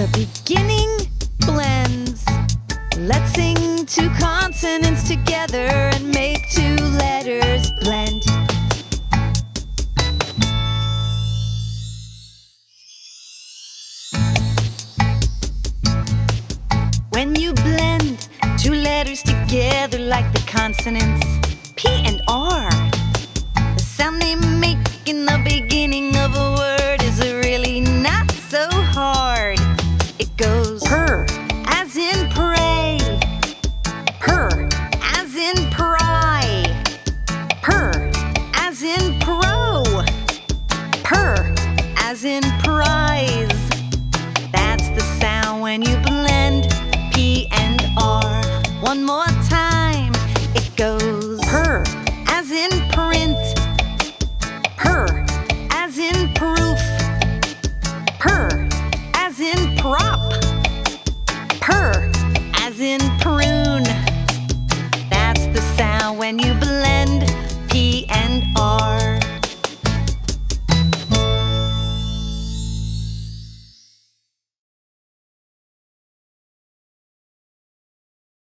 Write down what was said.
The beginning blends. Let's sing two consonants together and make two letters blend. When you blend two letters together like the consonants P and R, the sound they make in the beginning of a word is really not so hard. It goes purr, as in pray, purr, as in pry, purr, as in pro, purr, as in prize. That's the sound when you blend P and R. One more time, it goes